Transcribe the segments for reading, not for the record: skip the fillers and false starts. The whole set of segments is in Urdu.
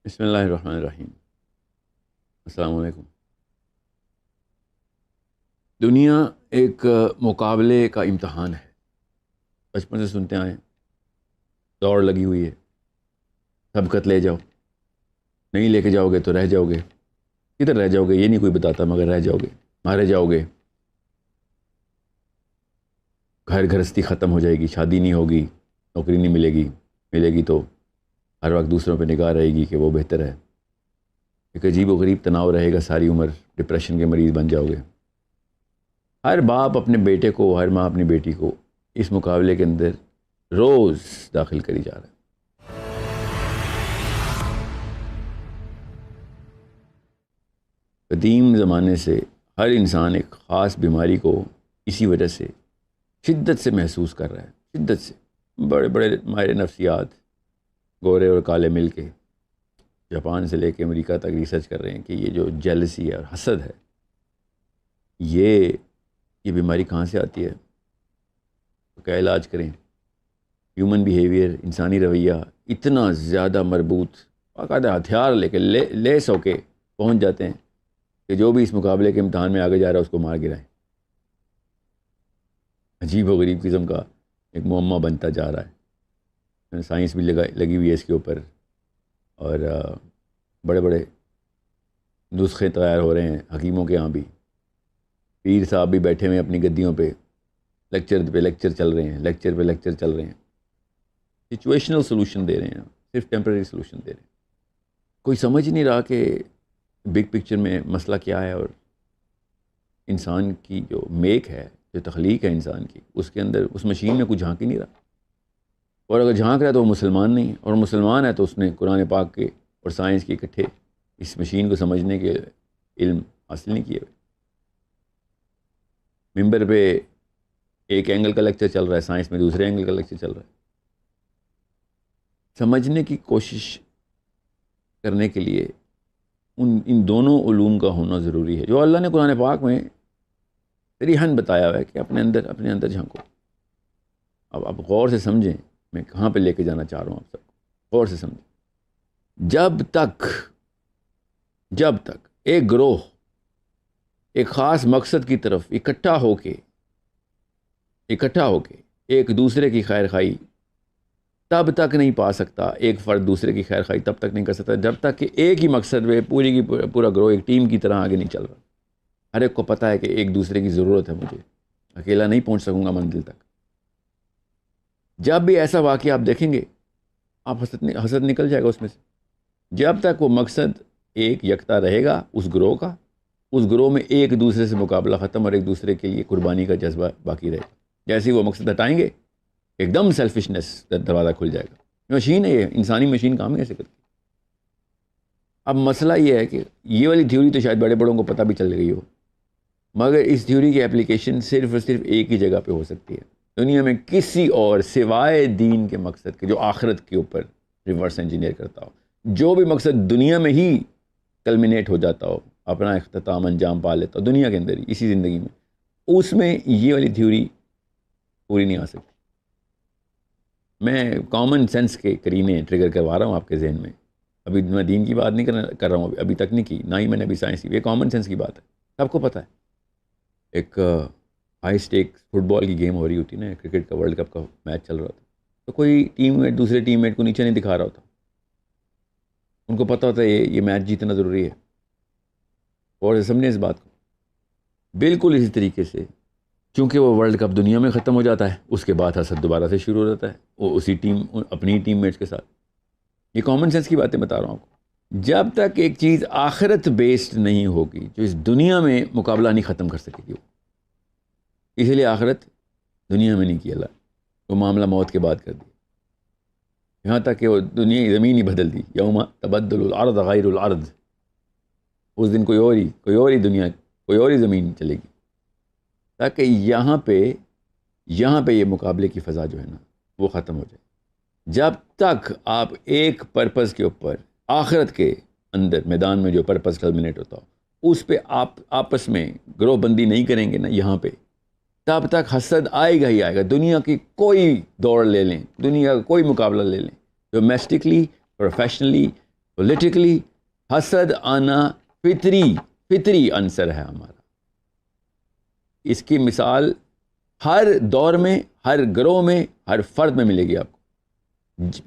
بسم اللہ الرحمن الرحیم۔ السلام علیکم۔ دنیا ایک مقابلے کا امتحان ہے، بچپن سے سنتے آئے ہیں، دوڑ لگی ہوئی ہے، سبقت لے جاؤ، نہیں لے کے جاؤ گے تو رہ جاؤ گے، کدھر رہ جاؤ گے یہ نہیں کوئی بتاتا، مگر رہ جاؤ گے، مارے جاؤ گے، گھر گھرستی ختم ہو جائے گی، شادی نہیں ہوگی، نوکری نہیں ملے گی تو ہر وقت دوسروں پہ نگاہ رہے گی کہ وہ بہتر ہے، ایک عجیب و غریب تناؤ رہے گا، ساری عمر ڈپریشن کے مریض بن جاؤ گے۔ ہر باپ اپنے بیٹے کو، ہر ماں اپنی بیٹی کو اس مقابلے کے اندر روز داخل کری جا رہا ہے۔ قدیم زمانے سے ہر انسان ایک خاص بیماری کو اسی وجہ سے شدت سے محسوس کر رہا ہے، شدت سے۔ بڑے بڑے ماہر نفسیات گورے اور کالے مل کے جاپان سے لے کے امریکہ تک ریسرچ کر رہے ہیں کہ یہ جو جیلسی ہے اور حسد ہے، یہ بیماری کہاں سے آتی ہے، کیا علاج کریں۔ ہیومن بیہیویئر، انسانی رویہ اتنا زیادہ مربوط، باقاعدہ ہتھیار لے کے لیس ہو کے پہنچ جاتے ہیں کہ جو بھی اس مقابلے کے امتحان میں آگے جا رہا ہے اس کو مار گرائیں۔ عجیب و غریب قسم کا ایک معمہ بنتا جا رہا ہے، سائنس بھی لگی ہوئی ہے اس کے اوپر، اور بڑے بڑے نسخے تیار ہو رہے ہیں حکیموں کے ہاں بھی، پیر صاحب بھی بیٹھے ہوئے ہیں اپنی گدیوں پہ، لیکچر پہ لیکچر چل رہے ہیں، لیکچر پہ لیکچر چل رہے ہیں، سچویشنل سولوشن دے رہے ہیں، صرف ٹیمپرری سولوشن دے رہے ہیں۔ کوئی سمجھ نہیں رہا کہ بگ پکچر میں مسئلہ کیا ہے، اور انسان کی جو میک ہے، جو تخلیق ہے انسان کی، اس کے اندر اس مشین میں کچھ جھانک ہی نہیں رہا، اور اگر جھانک رہا ہے تو وہ مسلمان نہیں ہے، اور مسلمان ہے تو اس نے قرآن پاک کے اور سائنس کے اکٹھے اس مشین کو سمجھنے کے علم حاصل نہیں کیے ہوئے۔ ممبر پہ ایک اینگل کا لیکچر چل رہا ہے، سائنس میں دوسرے اینگل کا لیکچر چل رہا ہے۔ سمجھنے کی کوشش کرنے کے لیے ان دونوں علوم کا ہونا ضروری ہے، جو اللہ نے قرآن پاک میں صریحاً بتایا ہوا ہے کہ اپنے اندر جھانکو۔ اب آپ غور سے سمجھیں میں کہاں پہ لے کے جانا چاہ رہا ہوں، آپ سب کو غور سے سمجھیں۔ جب تک ایک گروہ ایک خاص مقصد کی طرف اکٹھا ہو کے ایک دوسرے کی خیر خواہی تب تک نہیں پا سکتا، ایک فرد دوسرے کی خیر خواہی تب تک نہیں کر سکتا جب تک کہ ایک ہی مقصد میں پورا گروہ ایک ٹیم کی طرح آگے نہیں چل رہا۔ ہر ایک کو پتہ ہے کہ ایک دوسرے کی ضرورت ہے، مجھے اکیلا نہیں پہنچ سکوں گا منزل تک۔ جب بھی ایسا واقعہ آپ دیکھیں گے، آپ حسد نکل جائے گا اس میں سے۔ جب تک وہ مقصد ایک یکتا رہے گا اس گروہ میں ایک دوسرے سے مقابلہ ختم، اور ایک دوسرے کے لیے قربانی کا جذبہ باقی رہے گا۔ جیسے ہی وہ مقصد ہٹائیں گے، ایک دم سیلفشنس دروازہ کھل جائے گا۔ مشین ہے یہ، انسانی مشین کام ایسے کرتی۔ اب مسئلہ یہ ہے کہ یہ والی تھیوری تو شاید بڑے بڑوں کو پتہ بھی چل گئی ہو، مگر اس تھیوری کی اپلیکیشن صرف اور صرف ایک ہی جگہ پہ ہو سکتی ہے، دنیا میں کسی اور سوائے دین کے مقصد کے، جو آخرت کے اوپر ریورس انجینئر کرتا ہو، جو بھی مقصد دنیا میں ہی کلمینیٹ ہو جاتا ہو، اپنا اختتام انجام پا لیتا ہو دنیا کے اندر ہی، اسی زندگی میں، اس میں یہ والی تھیوری پوری نہیں آ سکتی۔ میں کامن سینس کے کرینے ٹریگر کروا رہا ہوں آپ کے ذہن میں، ابھی میں دین کی بات نہیں کر رہا ہوں، ابھی تک نہیں کی، نہ ہی میں نے ابھی سائنس کی، یہ کامن سینس کی بات ہے، سب کو پتہ ہے۔ ایک ہائی سٹیک فٹ بال کی گیم ہو رہی ہوتی نا، کرکٹ کا ورلڈ کپ کا میچ چل رہا تھا، تو کوئی ٹیم میٹ دوسرے ٹیم میٹ کو نیچے نہیں دکھا رہا ہوتا، ان کو پتہ ہوتا ہے یہ میچ جیتنا ضروری ہے، اور سمجھیں اس بات کو۔ بالکل اسی طریقے سے چونکہ وہ ورلڈ کپ دنیا میں ختم ہو جاتا ہے، اس کے بعد حسد دوبارہ سے شروع ہو جاتا ہے، وہ اپنی ٹیم میٹس کے ساتھ۔ یہ کامن سینس کی باتیں بتا رہا ہوں آپ کو۔ جب تک ایک چیز آخرت بیسڈ نہیں ہوگی، جو اس دنیا میں مقابلہ نہیں ختم کر سکے گی، وہ اسی لیے آخرت دنیا میں نہیں کی اللہ، وہ معاملہ موت کے بعد کر دی، یہاں تک کہ وہ زمین ہی بدل دی، یوم تبدل الارض غیر الارض، اس دن کوئی اور ہی دنیا، کوئی اور ہی زمین چلے گی، تاکہ یہاں پہ یہ مقابلے کی فضا جو ہے نا وہ ختم ہو جائے۔ جب تک آپ ایک پرپز کے اوپر، آخرت کے اندر میدان میں جو پرپز کلمنیٹ ہوتا ہو، اس پہ آپ آپس میں گروہ بندی نہیں کریں گے نا یہاں پہ، تب تک حسد آئے گا ہی آئے گا۔ دنیا کی کوئی دوڑ لے لیں، دنیا کا کوئی مقابلہ لے لیں، ڈومیسٹکلی، پروفیشنلی، پولیٹیکلی حسد آنا فطری عنصر ہے ہمارا. اس کی مثال ہر دور میں، ہر گروہ میں، ہر فرد میں ملے گی آپ کو،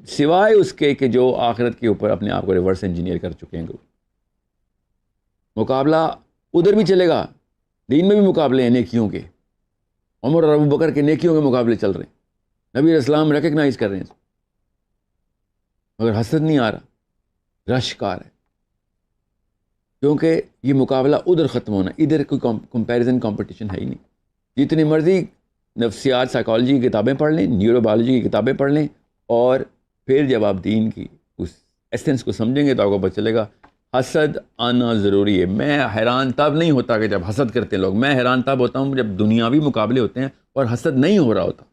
سوائے اس کے کہ جو آخرت کے اوپر اپنے آپ کو ریورس انجینئر کر چکے ہیں. مقابلہ ادھر بھی چلے گا، دین میں بھی مقابلے ہیں نیکیوں کے. عمر اور ابو بکر کے نیکیوں کے مقابلے چل رہے ہیں، نبی علیہ السلام ریکگنائز کر رہے ہیں، مگر حسد نہیں آ رہا، رش کار ہے. کیونکہ یہ مقابلہ ادھر ختم ہونا، ادھر کوئی کمپیریزن کمپٹیشن ہے ہی نہیں. جتنی مرضی نفسیات سائیکالوجی کی کتابیں پڑھ لیں، نیورو بایولوجی کی کتابیں پڑھ لیں، اور پھر جب آپ دین کی اس ایسنس کو سمجھیں گے تو آپ کو پتہ چلے گا حسد آنا ضروری ہے. میں حیران تب نہیں ہوتا کہ جب حسد کرتے ہیں لوگ، میں حیران تب ہوتا ہوں جب دنیاوی مقابلے ہوتے ہیں اور حسد نہیں ہو رہا ہوتا.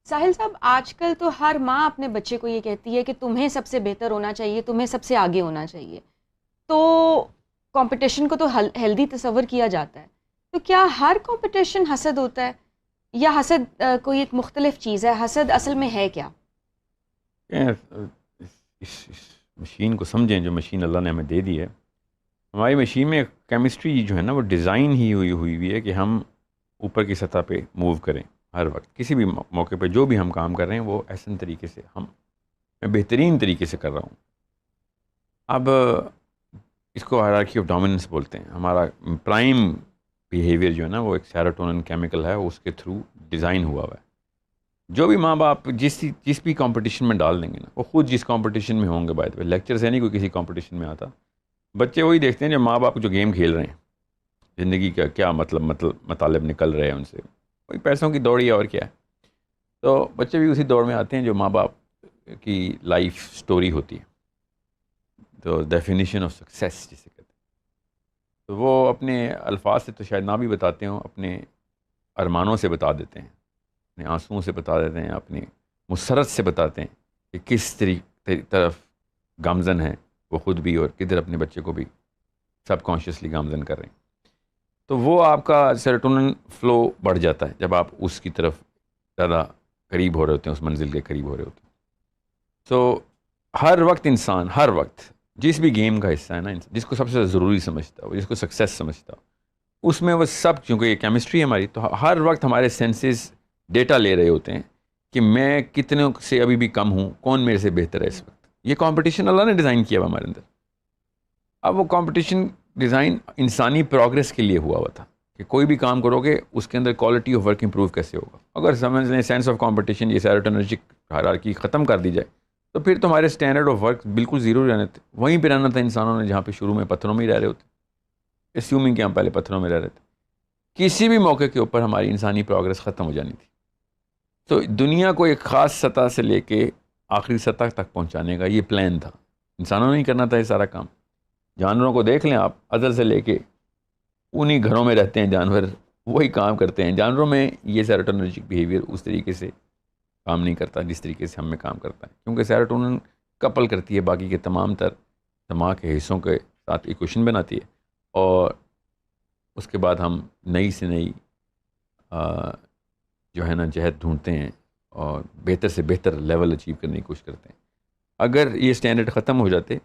ساحل صاحب، آج کل تو ہر ماں اپنے بچے کو یہ کہتی ہے کہ تمہیں سب سے بہتر ہونا چاہیے، تمہیں سب سے آگے ہونا چاہیے. تو کمپٹیشن کو تو ہیلدی تصور کیا جاتا ہے، تو کیا ہر کمپٹیشن حسد ہوتا ہے، یا حسد کوئی ایک مختلف چیز ہے؟ حسد اصل میں ہے کیا؟ اس مشین کو سمجھیں جو مشین اللہ نے ہمیں دے دی ہے. ہماری مشین میں کیمسٹری جو ہے نا وہ ڈیزائن ہی ہوئی ہے کہ ہم اوپر کی سطح پہ موو کریں. ہر وقت کسی بھی موقع پہ جو بھی ہم کام کر رہے ہیں وہ احسن طریقے سے میں بہترین طریقے سے کر رہا ہوں. اب اس کو ہائرارکی آف ڈومیننس بولتے ہیں. ہمارا پرائم بیہیویئر جو ہے نا وہ ایک سیروٹونن کیمیکل ہے، اس کے تھرو ڈیزائن ہوا ہے. جو بھی ماں باپ جس بھی کمپٹیشن میں ڈال دیں گے نا، وہ خود جس کمپٹیشن میں ہوں گے، بائی دا وے لیکچر سے نہیں کوئی کسی کمپٹیشن میں آتا. بچے وہی دیکھتے ہیں جو ماں باپ جو گیم کھیل رہے ہیں، زندگی کا کیا مطالب نکل رہے ہیں ان سے، وہی پیسوں کی دوڑ ہے اور کیا ہے. تو بچے بھی اسی دوڑ میں آتے ہیں جو ماں باپ کی لائف سٹوری ہوتی ہے، تو ڈیفینیشن آف سکسیس جسے کہتے ہیں. تو وہ اپنے الفاظ سے تو شاید نہ بھی بتاتے ہوں، اپنے ارمانوں سے بتا دیتے ہیں، اپنے آنسوؤں سے بتا دیتے ہیں، اپنی مسرت سے بتاتے ہیں کہ کس طرف گامزن ہے وہ خود بھی، اور کدھر اپنے بچے کو بھی سب کانشیسلی گامزن کر رہے ہیں. تو وہ آپ کا سیروٹونن فلو بڑھ جاتا ہے جب آپ اس کی طرف زیادہ قریب ہو رہے ہوتے ہیں، اس منزل کے قریب ہو رہے ہوتے ہیں. تو ہر وقت انسان، ہر وقت جس بھی گیم کا حصہ ہے نا، جس کو سب سے ضروری سمجھتا ہو، جس کو سکسیس سمجھتا ہو، اس میں وہ سب، چونکہ یہ کیمسٹری ہے ہماری، تو ہر وقت ہمارے سینسز ڈیٹا لے رہے ہوتے ہیں کہ میں کتنے سے ابھی بھی کم ہوں، کون میرے سے بہتر ہے اس وقت. یہ کمپٹیشن اللہ نے ڈیزائن کیا ہوا ہمارے اندر. اب وہ کمپٹیشن ڈیزائن انسانی پروگرس کے لیے ہوا تھا کہ کوئی بھی کام کرو گے اس کے اندر کوالٹی آف ورک امپروو کیسے ہوگا. اگر سمجھ لیں سینس آف کمپٹیشن، یہ سیروٹونرجک ہائرارکی ختم کر دی جائے تو پھر تمہارے اسٹینڈرڈ آف ورک بالکل زیرو رہنے تھے. وہیں پہ رہنا تھا انسانوں نے جہاں پہ شروع میں پتھروں میں ہی رہ رہے ہوتے، اسیومنگ کہ ہم پہلے پتھروں میں رہ رہے تھے. کسی بھی موقع کے اوپر ہماری انسانی پروگرس ختم ہو جانی تھی. تو دنیا کو ایک خاص سطح سے لے کے آخری سطح تک پہنچانے کا یہ پلان تھا. انسانوں نے ہی کرنا تھا یہ سارا کام. جانوروں کو دیکھ لیں آپ، ازل سے لے کے انہی گھروں میں رہتے ہیں جانور، وہی کام کرتے ہیں. جانوروں میں یہ سیروٹونرجک بیہیویئر اس طریقے سے کام نہیں کرتا جس طریقے سے ہم میں کام کرتا ہے، کیونکہ سیروٹونن کپل کرتی ہے باقی کے تمام تر دماغ کے حصوں کے ساتھ ایکویشن بناتی ہے، اور اس کے بعد ہم نئی سے نئی جو ہے نا جہت ڈھونڈتے ہیں اور بہتر سے بہتر لیول اچیو کرنے کی کوشش کرتے ہیں. اگر یہ اسٹینڈرڈ ختم ہو جاتے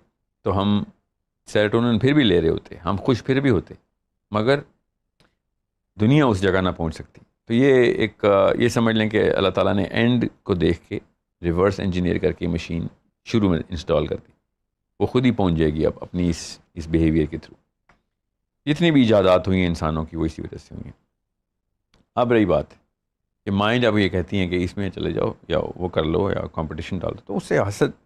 تو ہم سیروٹونن پھر بھی لے رہے ہوتے، ہم خوش پھر بھی ہوتے، مگر دنیا اس جگہ نہ پہنچ سکتی. تو یہ سمجھ لیں کہ اللہ تعالیٰ نے اینڈ کو دیکھ کے ریورس انجینئر کر کے مشین شروع میں انسٹال کر دی. وہ خود ہی پہنچ جائے گی اب اپنی اس بیہیویئر کے تھرو. جتنی بھی ایجادات ہوئی ہیں انسانوں کی وہ اسی وجہ سے ہوئی ہیں. اب رہی بات کہ مائیں جب یہ کہتی ہیں کہ اس میں چلے جاؤ یا وہ کر لو یا کمپٹیشن ڈال دو، تو اس سے حسد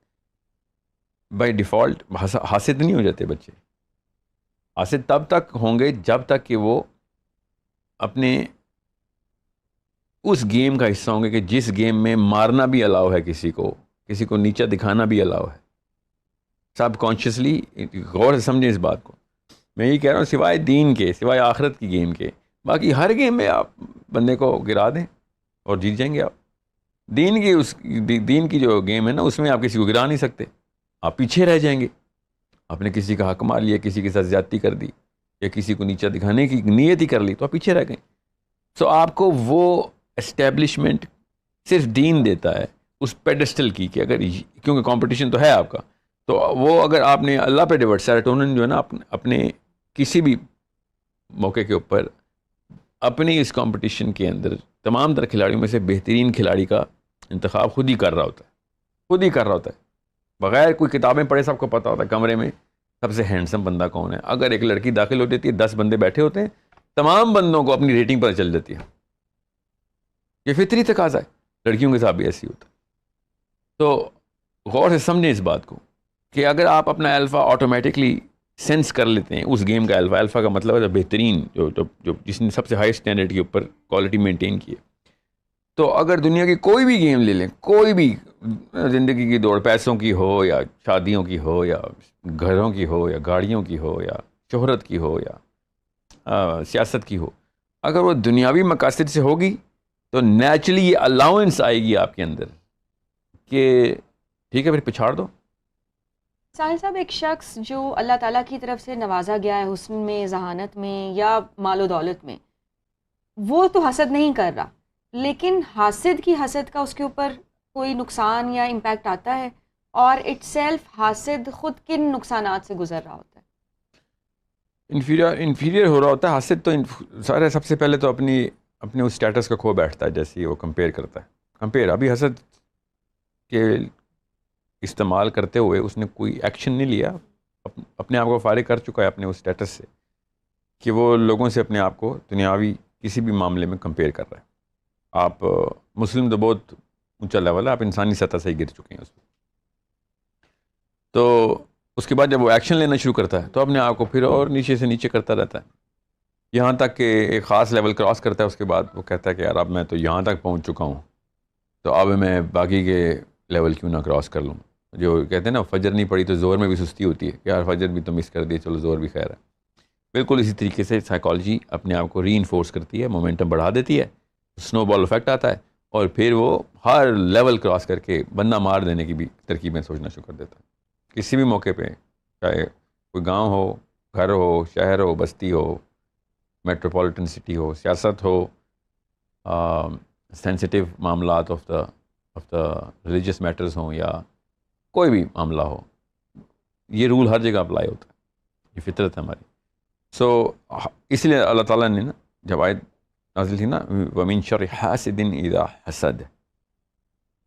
بائی ڈیفالٹ حاسد نہیں ہو جاتے بچے. حاسد تب تک ہوں گے جب تک کہ وہ اپنے اس گیم کا حصہ ہوں گے کہ جس گیم میں مارنا بھی الاؤ ہے، کسی کو نیچا دکھانا بھی الاؤ ہے. سب کانشیسلی غور سے سمجھیں اس بات کو. میں یہ کہہ رہا ہوں سوائے دین کے، سوائے آخرت کی گیم کے، باقی ہر گیم میں آپ بندے کو گرا دیں اور جیت جائیں گے آپ. دین کی جو گیم ہے نا اس میں آپ کسی کو گرا نہیں سکتے، آپ پیچھے رہ جائیں گے. آپ نے کسی کا حق مار لیا, کسی کے ساتھ زیادتی کر دی, یا کسی کو نیچا دکھانے کی نیت ہی کر لی, تو آپ پیچھے رہ گئے. سو آپ کو وہ اسٹیبلشمنٹ صرف دین دیتا ہے اس پیڈسٹل کی, کہ اگر کیونکہ کمپٹیشن تو ہے آپ کا, تو وہ اگر آپ نے اللہ پہ ڈیورٹ, سیروٹونن جو ہے نا اپنے کسی بھی موقع کے اوپر اپنی اس کمپٹیشن کے اندر تمام تر کھلاڑیوں میں سے بہترین کھلاڑی کا انتخاب خود ہی کر رہا ہوتا ہے, خود ہی کر رہا ہوتا ہے, بغیر کوئی کتابیں پڑھے سب کو پتہ ہوتا ہے کمرے میں سب سے ہینڈسم بندہ کون ہے. اگر ایک لڑکی داخل ہو جاتی ہے, 10 بندے بیٹھے ہوتے ہیں, تمام بندوں کو اپنی ریٹنگ پتہ چل جاتی ہے. یہ فطری تقاضا ہے, لڑکیوں کے ساتھ بھی ایسی ہوتا ہے. تو غور سے سمجھیں اس بات کو کہ اگر آپ اپنا الفا آٹومیٹکلی سینس کر لیتے ہیں, اس گیم کا الفا کا مطلب ہے بہترین, جو جس نے سب سے ہائی اسٹینڈرڈ کے اوپر کوالٹی مینٹین کی ہے, تو اگر دنیا کی کوئی بھی گیم لے لیں, کوئی بھی زندگی کی دوڑ, پیسوں کی ہو یا شادیوں کی ہو یا گھروں کی ہو یا گاڑیوں کی ہو یا شہرت کی ہو یا سیاست کی ہو, اگر وہ دنیاوی مقاصد سے ہوگی تو نیچرلی یہ الاؤنس آئے گی آپ کے اندر کہ ٹھیک ہے پھر پچھاڑ دو. ساحل صاحب, ایک شخص جو اللہ تعالیٰ کی طرف سے نوازا گیا ہے حسن میں, ذہانت میں یا مال و دولت میں, وہ تو حسد نہیں کر رہا, لیکن حاسد کی حسد کا اس کے اوپر کوئی نقصان یا امپیکٹ آتا ہے, اور اٹ سیلف حاسد خود کن نقصانات سے گزر رہا ہوتا ہے؟ انفیریئر ہو رہا ہوتا ہے. حاسد تو سارے سب سے پہلے تو اپنے اس اسٹیٹس کا کھو بیٹھتا ہے, جیسے وہ کمپیئر کرتا ہے. ابھی حسد کے استعمال کرتے ہوئے اس نے کوئی ایکشن نہیں لیا, اپنے آپ کو فارغ کر چکا ہے اپنے اس اسٹیٹس سے کہ وہ لوگوں سے اپنے آپ کو دنیاوی کسی بھی معاملے میں کمپیئر کر رہا ہے. آپ مسلم تو بہت اونچا لیول ہے, آپ انسانی سطح سے ہی گر چکے ہیں اس میں. تو اس کے بعد جب وہ ایکشن لینا شروع کرتا ہے تو اپنے آپ کو پھر اور نیچے سے نیچے کرتا رہتا ہے, یہاں تک کہ ایک خاص لیول کراس کرتا ہے. اس کے بعد وہ کہتا ہے کہ یار اب میں تو یہاں تک پہنچ چکا ہوں, تو اب میں باقی کے لیول کیوں نہ کراس کر لوں. جو کہتے ہیں نا فجر نہیں پڑی تو زور میں بھی سستی ہوتی ہے, کہ یار فجر بھی تو مس کر دی, چلو زور بھی خیر ہے. بالکل اسی طریقے سے سائیکالوجی اپنے آپ کو ری انفورس کرتی ہے, مومنٹم بڑھا دیتی ہے, سنو بال افیکٹ آتا ہے, اور پھر وہ ہر لیول کراس کر کے بندہ مار دینے کی بھی ترکیبیں سوچنا شروع کر دیتا ہے. کسی بھی موقع پہ, چاہے کوئی گاؤں ہو, گھر ہو, شہر ہو, بستی ہو, میٹروپولیٹن سٹی ہو, سیاست ہو, سینسٹیو معاملات آف دا ریلیجیس میٹرز ہوں, یا کوئی بھی معاملہ ہو, یہ رول ہر جگہ اپلائی ہوتا ہے. یہ فطرت ہے ہماری. سو اس لیے اللہ تعالیٰ نے نا جب آیت نازل تھی نا وَمِن شَرِّ حَاسِدٍ إِذَا حَسَدَ,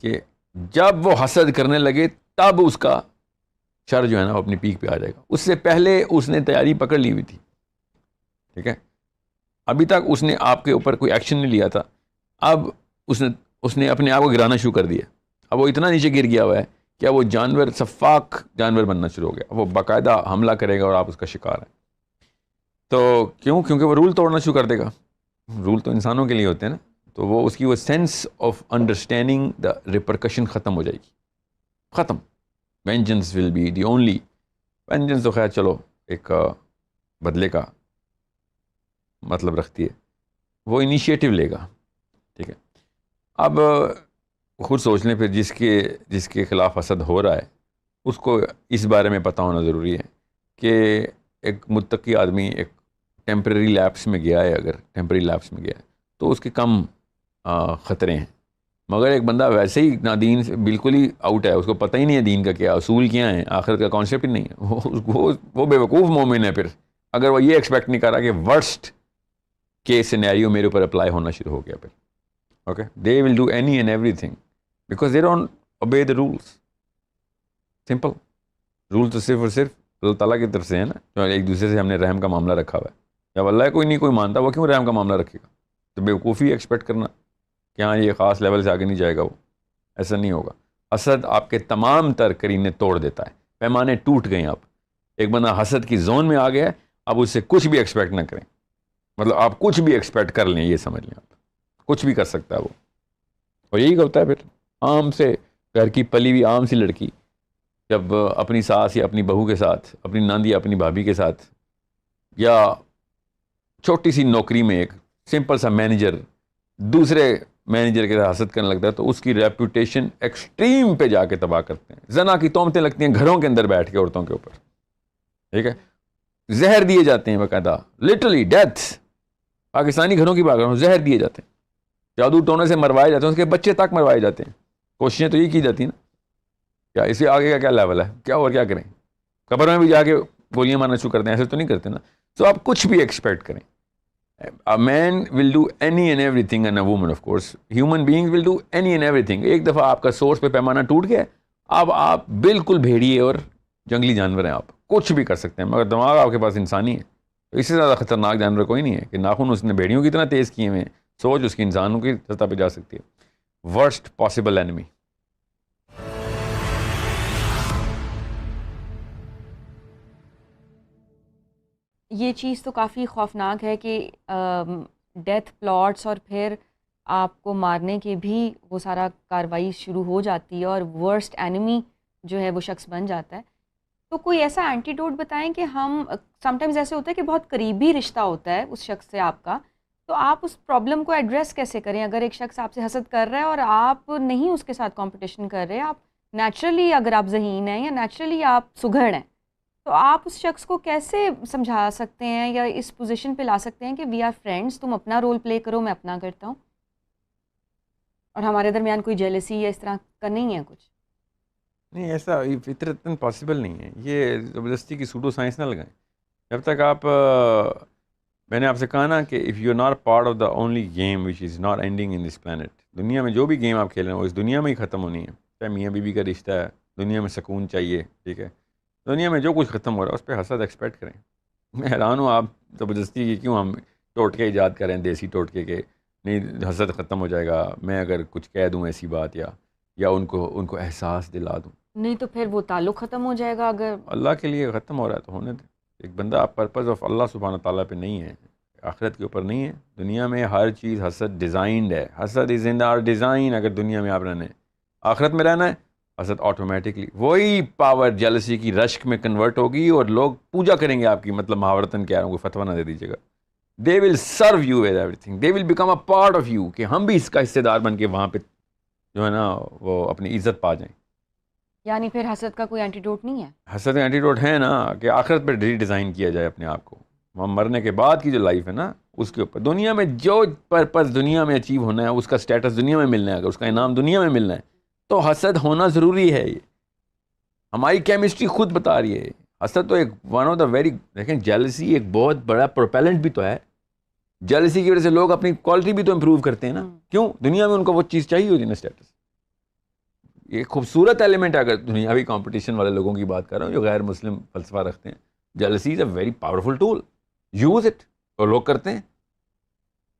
کہ جب وہ حسد کرنے لگے تب اس کا شر جو ہے نا وہ اپنی پیک پہ آ جائے گا. اس سے پہلے اس نے تیاری پکڑ لی ہوئی تھی. ٹھیک ہے, ابھی تک اس نے آپ کے اوپر کوئی ایکشن نہیں لیا تھا, اب اس نے اپنے آپ کو گرانا شروع کر دیا. اب وہ اتنا نیچے گر گیا ہوا ہے کہ وہ جانور, صفاق جانور بننا شروع ہو گیا. وہ باقاعدہ حملہ کرے گا اور آپ اس کا شکار ہیں. تو کیونکہ وہ رول توڑنا شروع کر دے گا. رول تو انسانوں کے لیے ہوتے ہیں نا, تو وہ اس کی وہ sense of understanding the repercussion ختم ہو جائے گی, ختم. Vengeance will be the only, vengeance تو خیر چلو ایک بدلے کا مطلب رکھتی ہے, وہ انیشیٹو لے گا. ٹھیک ہے, اب خود سوچ لیں پھر جس کے خلاف حسد ہو رہا ہے اس کو اس بارے میں پتہ ہونا ضروری ہے کہ ایک متقی آدمی ایک ٹیمپریری لیپس میں گیا ہے, اگر ٹیمپریری لیپس میں گیا ہے تو اس کے کم خطرے ہیں. مگر ایک بندہ ویسے ہی نادین سے بالکل ہی آؤٹ ہے, اس کو پتہ ہی نہیں ہے دین کا کیا اصول کیا ہیں, آخرت کا کانسیپٹ ہی نہیں ہے, وہ بے وقوف مومن ہے. پھر اگر وہ یہ ایکسپیکٹ نہیں کر رہا کہ ورسٹ کے سینیریو میرے اوپر اپلائی ہونا شروع ہو گیا, پھر okay they will do any and everything because they don't obey the rules. Simple. Rule تو صرف اور صرف اللہ تعالیٰ کی طرف سے ہے نا, جو ایک دوسرے سے ہم نے رحم کا معاملہ رکھا ہوا ہے. جب اللہ کوئی نہیں کوئی مانتا, وہ کیوں رحم کا معاملہ رکھے گا؟ تو بیوقوفی ایکسپیکٹ کرنا کہ ہاں یہ خاص لیول سے آگے نہیں جائے گا, وہ ایسا نہیں ہوگا. حسد آپ کے تمام تر کرینے توڑ دیتا ہے, پیمانے ٹوٹ گئے. آپ ایک بندہ حسد کی زون میں آ گیا ہے, اب اس سے کچھ بھی ایکسپیکٹ نہ کریں. مطلب آپ کچھ بھی ایکسپیکٹ کر لیں, یہ سمجھ لیں آپ کچھ بھی کر سکتا ہے وہ. اور یہی ہوتا ہے پھر عام سے گھر کی پلی ہوئی عام سی لڑکی جب اپنی ساس یا اپنی بہو کے ساتھ, اپنی ناندی یا اپنی بھابھی کے ساتھ, یا چھوٹی سی نوکری میں ایک سمپل سا مینیجر دوسرے مینیجر کے ساتھ حسد کرنے لگتا ہے تو اس کی ریپوٹیشن ایکسٹریم پہ جا کے تباہ کرتے ہیں. زنا کی تہمتیں لگتی ہیں گھروں کے اندر بیٹھ کے عورتوں کے اوپر. ٹھیک ہے. زہر دیے جاتے ہیں باقاعدہ, لٹرلی ڈیتھ. پاکستانی گھروں کی بات کر رہا ہوں, زہر دیے جاتے ہیں, جادو ٹونے سے مروائے جاتے ہیں, اس کے بچے تک مروائے جاتے ہیں. کوششیں تو یہ کی جاتی ہیں نا. کیا اس سے آگے کا کیا لیول ہے, کیا اور کیا کریں, قبر میں بھی جا کے گولیاں مارنا شروع کرتے ہیں, ایسے تو نہیں کرتے نا. تو آپ کچھ بھی ایکسپیکٹ کریں. A man will do any and everything, and a woman of course. Human beings will do any and everything. ایک دفعہ آپ کا سورس پہ پیمانہ ٹوٹ گیا, اب آپ بالکل بھیڑیے اور جنگلی جانور ہیں, آپ کچھ بھی کر سکتے ہیں, مگر دماغ آپ کے پاس انسانی ہے. تو اس سے زیادہ خطرناک جانور کوئی نہیں ہے کہ ناخن اس نے بھیڑیوں کی طرح تیز کیے ہوئے ہیں, سوچ اس کی انسانوں کی سطح پہ جا سکتی ہے. Worst possible enemy. یہ چیز تو کافی خوفناک ہے کہ ڈیتھ پلاٹس اور پھر آپ کو مارنے کے بھی وہ سارا کارروائی شروع ہو جاتی ہے اور ورسٹ اینمی جو ہے وہ شخص بن جاتا ہے. تو کوئی ایسا اینٹیڈوٹ بتائیں کہ ہم سم ٹائمز ایسے ہوتا ہے کہ بہت قریبی رشتہ ہوتا ہے اس شخص سے آپ کا, تو آپ اس پرابلم کو ایڈریس کیسے کریں؟ اگر ایک شخص آپ سے حسد کر رہا ہے اور آپ نہیں اس کے ساتھ کمپٹیشن کر رہے, آپ نیچرلی, اگر آپ ذہین ہیں یا نیچرلی آپ سگڑ ہیں, تو آپ اس شخص کو کیسے سمجھا سکتے ہیں یا اس پوزیشن پہ لا سکتے ہیں کہ وی آر فرینڈس, تم اپنا رول پلے کرو, میں اپنا کرتا ہوں, اور ہمارے درمیان کوئی جیلسی یا اس طرح کا نہیں ہے کچھ؟ نہیں, ایسا فطرتاً پاسبل نہیں ہے. یہ زبردستی کی سوڈو سائنس نہ لگائیں. جب تک آپ, میں نے آپ سے کہا نا کہ if you are not part of the only game which is not ending in this planet, دنیا میں جو بھی گیم آپ کھیل رہے ہیں وہ اس دنیا میں ہی ختم ہونی ہے. چاہے میاں بیوی کا رشتہ ہے, دنیا میں سکون چاہیے, ٹھیک ہے, دنیا میں جو کچھ ختم ہو رہا ہے اس پہ حسد ایکسپیکٹ کریں. میں حیران ہوں آپ زبردستی کی کیوں ہم ٹوٹکے ایجاد کریں, دیسی ٹوٹکے کے, نہیں حسد ختم ہو جائے گا میں اگر کچھ کہہ دوں ایسی بات, یا ان کو احساس دلا دوں. نہیں تو پھر وہ تعلق ختم ہو جائے گا. اگر اللہ کے لیے ختم ہو رہا ہے تو ہونے دیں. ایک بندہ آپ پرپز آف اللہ سبحانہ تعالیٰ پہ نہیں ہے, آخرت کے اوپر نہیں ہے. دنیا میں ہر چیز حسد ڈیزائنڈ ہے, حسد از ان آر ڈیزائن. اگر دنیا میں آپ رہنے, آخرت میں رہنا ہے, حسد آٹومیٹکلی وہی پاور جیلسی کی رشک میں کنورٹ ہوگی اور لوگ پوجا کریں گے آپ کی. مطلب محاورتاً کہہ رہا ہوں, کوئی فتویٰ نہ دے دیجیے گا. They will serve you with everything, they will become a part of you, کہ ہم بھی اس کا حصے دار بن کے وہاں پہ جو ہے نا وہ اپنی عزت پا جائیں. یعنی پھر حسد کا کوئی اینٹیڈوٹ نہیں ہے؟ حسد اینٹیڈوٹ ہے نا کہ آخرت پہ ری ڈیزائن کیا جائے اپنے آپ کو. ہم مرنے کے بعد کی جو لائف ہے نا اس کے اوپر, دنیا میں جو پرپز دنیا میں اچیو ہونا ہے, اس کا اسٹیٹس دنیا میں ملنا ہے, اگر اس کا انعام دنیا میں ملنا ہے تو حسد ہونا ضروری ہے. یہ ہماری کیمسٹری خود بتا رہی ہے. حسد تو ایک ون آف دا ویری, دیکھیں جیلسی ایک بہت بڑا پروپیلنٹ بھی تو ہے. جیلسی کی وجہ سے لوگ اپنی کوالٹی بھی تو امپروو کرتے ہیں نا. کیوں؟ دنیا میں ان کو وہ چیز چاہیے ہوتی ہے نا, اسٹیٹس. یہ خوبصورت ایلیمنٹ ہے. اگر دنیاوی کمپٹیشن والے لوگوں کی بات کر رہا ہوں جو غیر مسلم فلسفہ رکھتے ہیں, jealousy is a very powerful tool, use it. اور لوگ کرتے ہیں,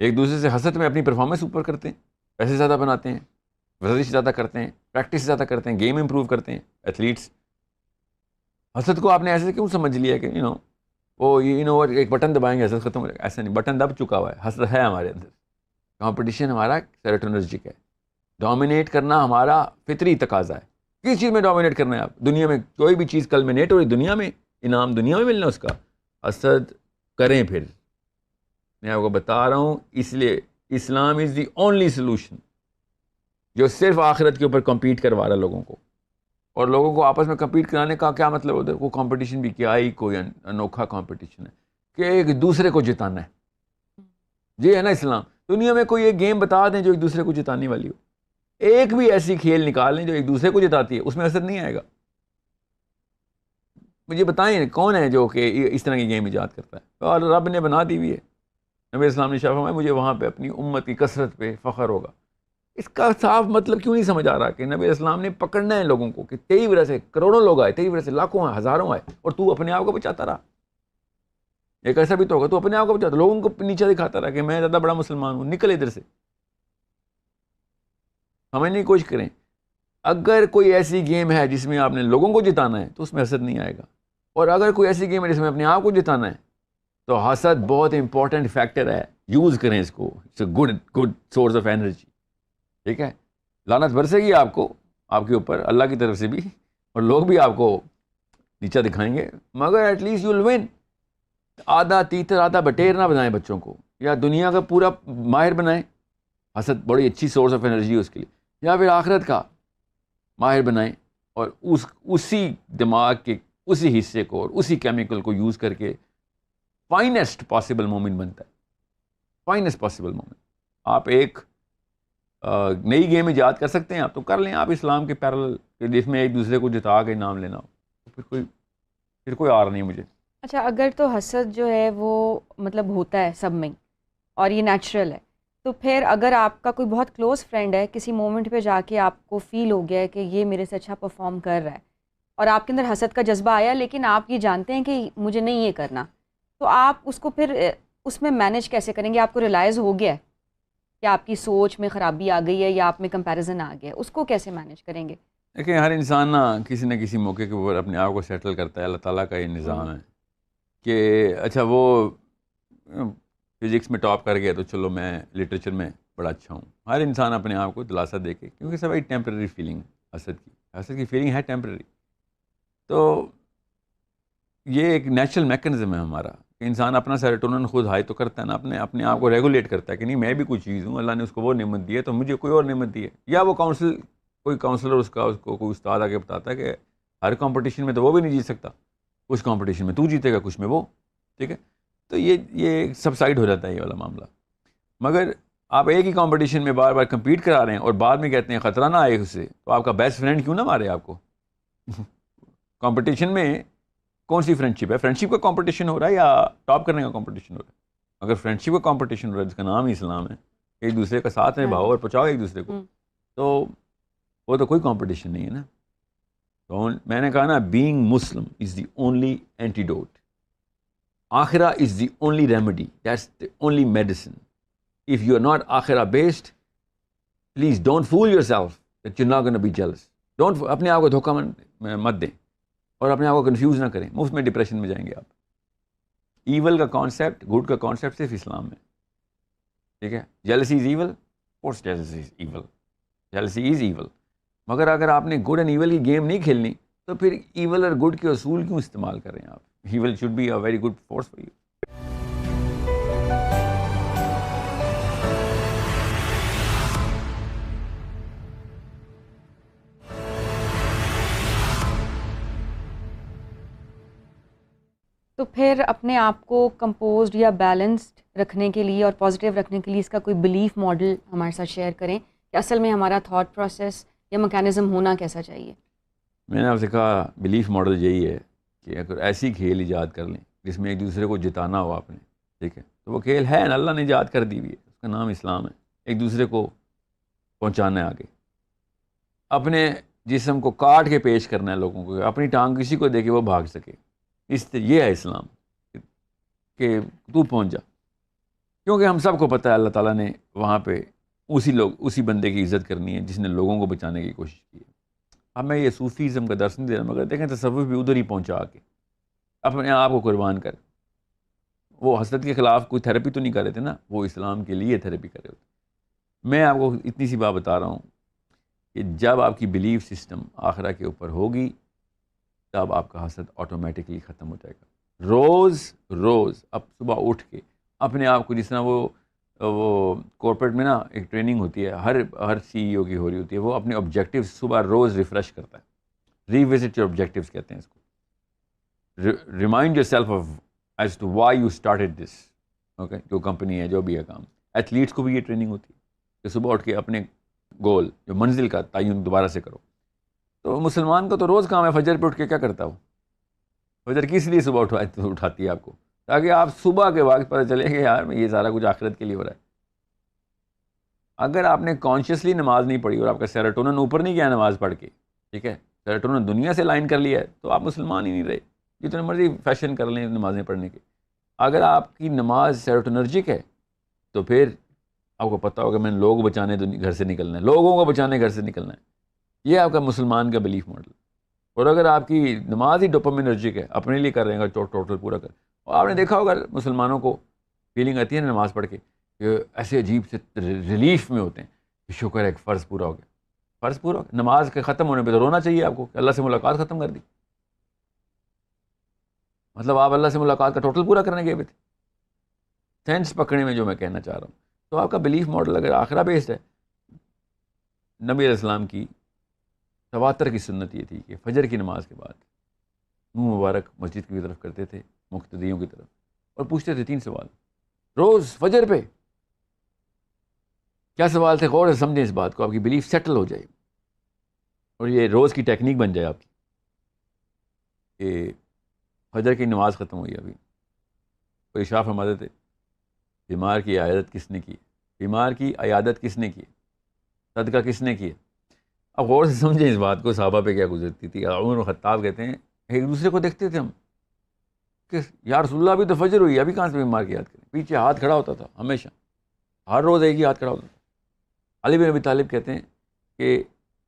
ایک دوسرے سے حسد میں اپنی پرفارمنس اوپر کرتے ہیں, پیسے زیادہ بناتے ہیں, ورزش زیادہ کرتے ہیں, پریکٹس زیادہ کرتے ہیں, گیم امپروو کرتے ہیں, ایتھلیٹس. حسد کو آپ نے ایسے کیوں سمجھ لیا کہ ایک بٹن دبائیں گے حسد ختم ہو جائے گا؟ ایسا نہیں, بٹن دب چکا ہوا ہے, حسد ہے ہمارے اندر. کمپٹیشن ہمارا سیروٹونرجک ہے, ڈومینیٹ کرنا ہمارا فطری تقاضا ہے. کس چیز میں ڈومینیٹ کرنا ہے آپ؟ دنیا میں کوئی بھی چیز کلمینیٹ ہو رہی دنیا میں, انعام دنیا میں ملنا اس کا. حسد کریں پھر, میں آپ کو بتا رہا ہوں, اس لیے اسلام از دی اونلی سلوشن جو صرف آخرت کے اوپر کمپیٹ کروا رہا ہے لوگوں کو. اور لوگوں کو آپس میں کمپیٹ کرانے کا کیا مطلب ہوتا ہے؟ وہ کمپٹیشن بھی کیا ہی کوئی انوکھا کمپٹیشن ہے کہ ایک دوسرے کو جتانا ہے. یہ ہے نا اسلام. دنیا میں کوئی ایک گیم بتا دیں جو ایک دوسرے کو جتانے والی ہو, ایک بھی ایسی کھیل نکال لیں جو ایک دوسرے کو جتاتی ہے, اس میں حسد نہیں آئے گا. مجھے بتائیں کون ہے جو کہ اس طرح کی گیم ایجاد کرتا ہے؟ اور رب نے بنا دی ہوئی ہے. نبی اسلام نے شاہ فرمایا مجھے وہاں پہ اپنی امت کی کثرت پہ فخر ہوگا. اس کا صاف مطلب کیوں نہیں سمجھ آ رہا کہ نبی اسلام نے پکڑنا ہے لوگوں کو کہ تیری وجہ سے کروڑوں لوگ آئے, تیری وجہ سے لاکھوں آئے, ہزاروں آئے, اور تو اپنے آپ کو بچاتا رہا. ایک ایسا بھی تو ہوگا تو اپنے آپ کو بچاتا, لوگوں کو نیچے دکھاتا رہا کہ میں زیادہ بڑا مسلمان ہوں, نکل ادھر سے. سمجھنے کی کوشش کریں. اگر کوئی ایسی گیم ہے جس میں آپ نے لوگوں کو جتانا ہے تو اس میں حسد نہیں آئے گا, اور اگر کوئی ایسی گیم ہے جس میں اپنے آپ کو جتانا ہے تو حسد بہت امپورٹنٹ فیکٹر ہے. یوز کریں اس کو, it's a good source of energy. ٹھیک ہے, لعنت برسے گی آپ کو, آپ کے اوپر اللہ کی طرف سے بھی, اور لوگ بھی آپ کو نیچا دکھائیں گے, مگر at least you will win. آدھا تیتر آدھا بٹیر نہ بنائیں بچوں کو, یا دنیا کا پورا ماہر بنائیں. حسد بڑی اچھی سورس آف انرجی ہے اس کے لیے. یا پھر آخرت کا ماہر بنائیں اور اسی دماغ کے اسی حصے کو اور اسی کیمیکل کو یوز کر کے فائنسٹ پاسبل مومنٹ بنتا ہے. Finest possible moment. آپ ایک نئی گیم ایجاد کر سکتے ہیں آپ تو کر لیں آپ اسلام کے پیرل کہ جس میں ایک دوسرے کو جتا کے نام لینا ہو, پھر کوئی آر نہیں مجھے. اچھا اگر تو حسد جو ہے وہ مطلب ہوتا ہے سب میں اور یہ نیچرل ہے, تو پھر اگر آپ کا کوئی بہت کلوز فرینڈ ہے, کسی مومنٹ پہ جا کے آپ کو فیل ہو گیا ہے کہ یہ میرے سے اچھا پرفارم کر رہا ہے اور آپ کے اندر حسد کا جذبہ آیا, لیکن آپ یہ جانتے ہیں کہ مجھے نہیں یہ کرنا, تو آپ اس کو پھر اس میں مینیج کیسے کریں گے؟ آپ کو ریلائز ہو گیا ہے کہ آپ کی سوچ میں خرابی آ گئی ہے یا آپ میں کمپیریزن آ گیا ہے, اس کو کیسے مینیج کریں گے؟ دیکھیں ہر انسان نہ کسی موقع کے اوپر اپنے آپ کو سیٹل کرتا ہے. اللہ تعالیٰ کا یہ نظام ہے کہ اچھا وہ فزکس میں ٹاپ کر گیا تو چلو میں لٹریچر میں بڑا اچھا ہوں. ہر انسان اپنے آپ کو دلاسا دے کے, کیونکہ سب ایک ٹیمپرری فیلنگ حسد کی فیلنگ ہے ٹیمپرری. تو یہ ایک نیچرل میکنزم ہے ہمارا کہ انسان اپنا سیروٹونن خود ہائی تو کرتا ہے نا, اپنے آپ کو ریگولیٹ کرتا ہے کہ نہیں میں بھی کوئی چیز ہوں, اللہ نے اس کو وہ نعمت دی ہے تو مجھے کوئی اور نعمت دی ہے. یا وہ کوئی کاؤنسلر اس کو کوئی استاد آ کے بتاتا ہے کہ ہر کمپٹیشن میں تو وہ بھی نہیں جیت سکتا, کچھ کمپٹیشن میں تو جیتے گا, کچھ میں وہ. ٹھیک ہے, تو یہ سب سائڈ ہو جاتا ہے یہ والا معاملہ. مگر آپ ایک ہی کمپٹیشن میں بار بار کمپیٹ کرا رہے ہیں اور بعد میں کہتے ہیں خطرہ نہ آئے اس سے, تو آپ کا بیسٹ فرینڈ کیوں نہ مارے آپ کو؟ کمپٹیشن میں کون سی فرینڈ شپ ہے؟ فرینڈ شپ کا کمپٹیشن ہو رہا ہے یا ٹاپ کرنے کا کمپٹیشن ہو رہا ہے؟ اگر فرینڈ شپ کا کمپٹیشن ہو رہا ہے جس کا نام ہی اسلام ہے, ایک دوسرے کا ساتھ نبھاؤ اور پہنچاؤ ایک دوسرے کو, تو وہ تو کوئی کمپٹیشن نہیں ہے نا. تو میں نے کہا نا, being Muslim is the only antidote, آخرہ is the only remedy, that's the only medicine. If you are not آخرہ based, please don't fool yourself that you not gonna be jealous. Don't, اپنے آپ کو دھوکہ مت دیں اور اپنے آپ کو کنفیوز نہ کریں, مفت میں ڈپریشن میں جائیں گے آپ. ایول کا کانسیپٹ, گڈ کا کانسیپٹ صرف اسلام میں. ٹھیک ہے, jealousy is equal, course jealousy is equal, jealousy is equal. مگر اگر آپ نے گڈ اینڈ ایول کی گیم نہیں کھیلنی تو پھر ایول اور گڈ کے اصول کیوں استعمال کر رہے ہیں آپ؟ Evil should be a very good force for you. تو پھر اپنے آپ کو کمپوزڈ یا بیلنسڈ رکھنے کے لیے اور پازیٹیو رکھنے کے لیے اس کا کوئی بلیف ماڈل ہمارے ساتھ شیئر کریں کہ اصل میں ہمارا تھاٹ پروسیس یا میکینزم ہونا کیسا چاہیے؟ میں نے آپ سے کہا بلیف ماڈل یہی ہے کہ اگر ایسی کھیل ایجاد کر لیں جس میں ایک دوسرے کو جتانا ہو آپ نے, ٹھیک ہے, تو وہ کھیل ہے نا, اللہ نے ایجاد کر دی ہوئی ہے, اس کا نام اسلام ہے. ایک دوسرے کو پہنچانا ہے آگے, اپنے جسم کو کاٹ کے پیش کرنا ہے لوگوں کو, اپنی ٹانگ کسی کو دے کے وہ بھاگ سکے. یہ ہے اسلام کہ تو پہنچ جا, کیونکہ ہم سب کو پتہ ہے اللہ تعالیٰ نے وہاں پہ اسی بندے کی عزت کرنی ہے جس نے لوگوں کو بچانے کی کوشش کی ہے. اب میں یہ صوفیزم کا درس نہیں دے رہا, مگر دیکھیں تصوف بھی ادھر ہی پہنچا کے اپنے آپ کو قربان کر. وہ حسد کے خلاف کوئی تھیراپی تو نہیں کر رہے تھے نا, وہ اسلام کے لیے تھیراپی کر رہے ہوتے. میں آپ کو اتنی سی بات بتا رہا ہوں کہ جب آپ کی بلیف سسٹم آخرہ کے اوپر ہوگی تب آپ کا حسد آٹومیٹکلی ختم ہو جائے گا. روز اب صبح اٹھ کے اپنے آپ کو, جس طرح وہ کارپوریٹ میں نا ایک ٹریننگ ہوتی ہے, ہر سی ای او کی ہو رہی ہوتی ہے, وہ اپنے آبجیکٹیوز صبح روز ریفریش کرتا ہے. ریوزٹ یور آبجیکٹیوز کہتے ہیں اس کو. Remind yourself of as to why you started this. Okay, جو کمپنی ہے, جو بھی ہے کام, ایتھلیٹس کو بھی یہ ٹریننگ ہوتی ہے کہ صبح اٹھ کے اپنے گول, جو منزل کا تعین دوبارہ سے کرو. تو مسلمان کا تو روز کام ہے فجر پہ اٹھ کے کیا کرتا ہو, فجر کس لیے صبح اٹھاتی ہے آپ کو, تاکہ آپ صبح کے وقت پتہ چلے کہ یار یہ سارا کچھ آخرت کے لیے ہو رہا ہے. اگر آپ نے کانشیسلی نماز نہیں پڑھی اور آپ کا سیروٹونن اوپر نہیں گیا نماز پڑھ کے, ٹھیک ہے, سیروٹونن دنیا سے لائن کر لیا ہے, تو آپ مسلمان ہی نہیں رہے, جتنے مرضی فیشن کر لیں نمازیں پڑھنے کے. اگر آپ کی نماز سیروٹونرجک ہے تو پھر آپ کو پتہ ہوگا میں نے لوگ بچانے گھر سے نکلنا ہے, لوگوں کو بچانے گھر سے نکلنا ہے. یہ آپ کا مسلمان کا بلیف ماڈل. اور اگر آپ کی نماز ہی ڈوپامینرجک ہے, اپنے لیے کر رہے ہیں ٹوٹل پورا کر, اور آپ نے دیکھا ہوگا مسلمانوں کو فیلنگ آتی ہے نا نماز پڑھ کے کہ ایسے عجیب سے ریلیف میں ہوتے ہیں کہ شکر ہے ایک فرض پورا ہو گیا. فرض پورا ہو گیا, نماز کے ختم ہونے پہ تو رونا چاہیے آپ کو کہ اللہ سے ملاقات ختم کر دی. مطلب آپ اللہ سے ملاقات کا ٹوٹل پورا کرنے گئے ہوئے تھے. سینس پکڑنے میں جو میں کہنا چاہ رہا ہوں, تو آپ کا بلیف ماڈل اگر آخرہ بیسڈ ہے, نبی علیہ السلام کی تواتر کی سنت یہ تھی کہ فجر کی نماز کے بعد منہ مبارک مسجد کی طرف کرتے تھے، مقتدیوں کی طرف، اور پوچھتے تھے 3 سوال روز فجر پہ. کیا سوال تھے؟ غور سے سمجھیں اس بات کو، آپ کی بلیف سیٹل ہو جائے اور یہ روز کی ٹیکنیک بن جائے آپ کی. کہ فجر کی نماز ختم ہوئی ابھی، تو عشاء فرماتے تھے بیمار کی عیادت کس نے کی؟ بیمار کی عیادت کس نے کی؟ صدقہ کس نے کیا؟ اب غور سے سمجھیں اس بات کو، صحابہ پہ کیا گزرتی تھی. عمر بن خطاب کہتے ہیں ایک دوسرے کو دیکھتے تھے ہم کہ یا رسول اللہ ابھی تو فجر ہوئی، ابھی کہاں سے بیمار کی یاد کریں. پیچھے ہاتھ کھڑا ہوتا تھا ہمیشہ، ہر روز ایک ہی ہاتھ کھڑا ہوتا تھا. علی بن ابی طالب کہتے ہیں کہ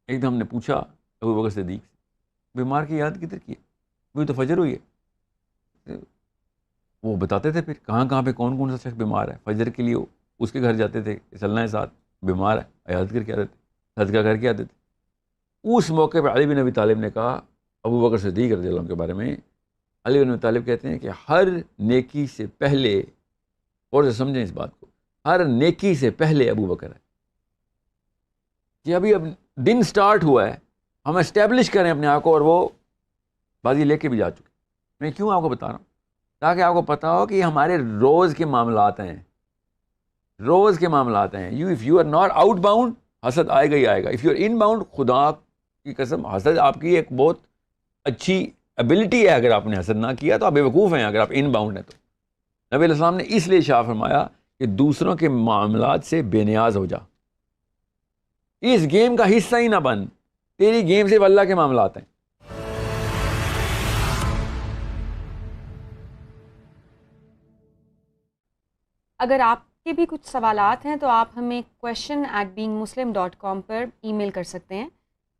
ایک دم ہم نے پوچھا ابو بکر صدیق سے بیمار کی یاد کدھر کی ہے؟ ابھی تو فجر ہوئی ہے. وہ بتاتے تھے پھر کہاں کہاں پہ کون کون سا شخص بیمار ہے. فجر کے لیے اس کے گھر جاتے تھے کہ چلنا ہے ساتھ، بیمار ہے عیادت کر کے آتے تھے، صدقہ کر کے آتے تھے. اس موقع پہ علی بن ابی طالب نے کہا ابو بکر صدیق رضی اللہ عنہ کے بارے میں، علی بن ابی طالب کہتے ہیں کہ ہر نیکی سے پہلے، اور سے سمجھیں اس بات کو، ہر نیکی سے پہلے ابو بکر ہے. کہ ابھی اب دن سٹارٹ ہوا ہے، ہم اسٹیبلش کریں اپنے آپ کو، اور وہ بازی لے کے بھی جا چکے. میں کیوں آپ کو بتا رہا ہوں؟ تاکہ آپ کو پتا ہو کہ یہ ہمارے روز کے معاملات ہیں، روز کے معاملات ہیں. If you are not outbound, حسد آئے گا ہی آئے گا. If you are inbound, خدا کی قسم حسد آپ کی ایک بہت اچھی ایبلٹی ہے. اگر آپ نے حسد نہ کیا تو آپ بیوقوف ہیں. اگر آپ ان باؤنڈ ہیں تو نبی علیہ السلام نے اس لیے ارشاد فرمایا کہ دوسروں کے معاملات سے بے نیاز ہو جا، اس گیم کا حصہ ہی نہ بن. تیری گیم صرف اللہ کے معاملات ہیں. اگر آپ کے بھی کچھ سوالات ہیں تو آپ ہمیں question@beingmuslim.com پر ای میل کر سکتے ہیں.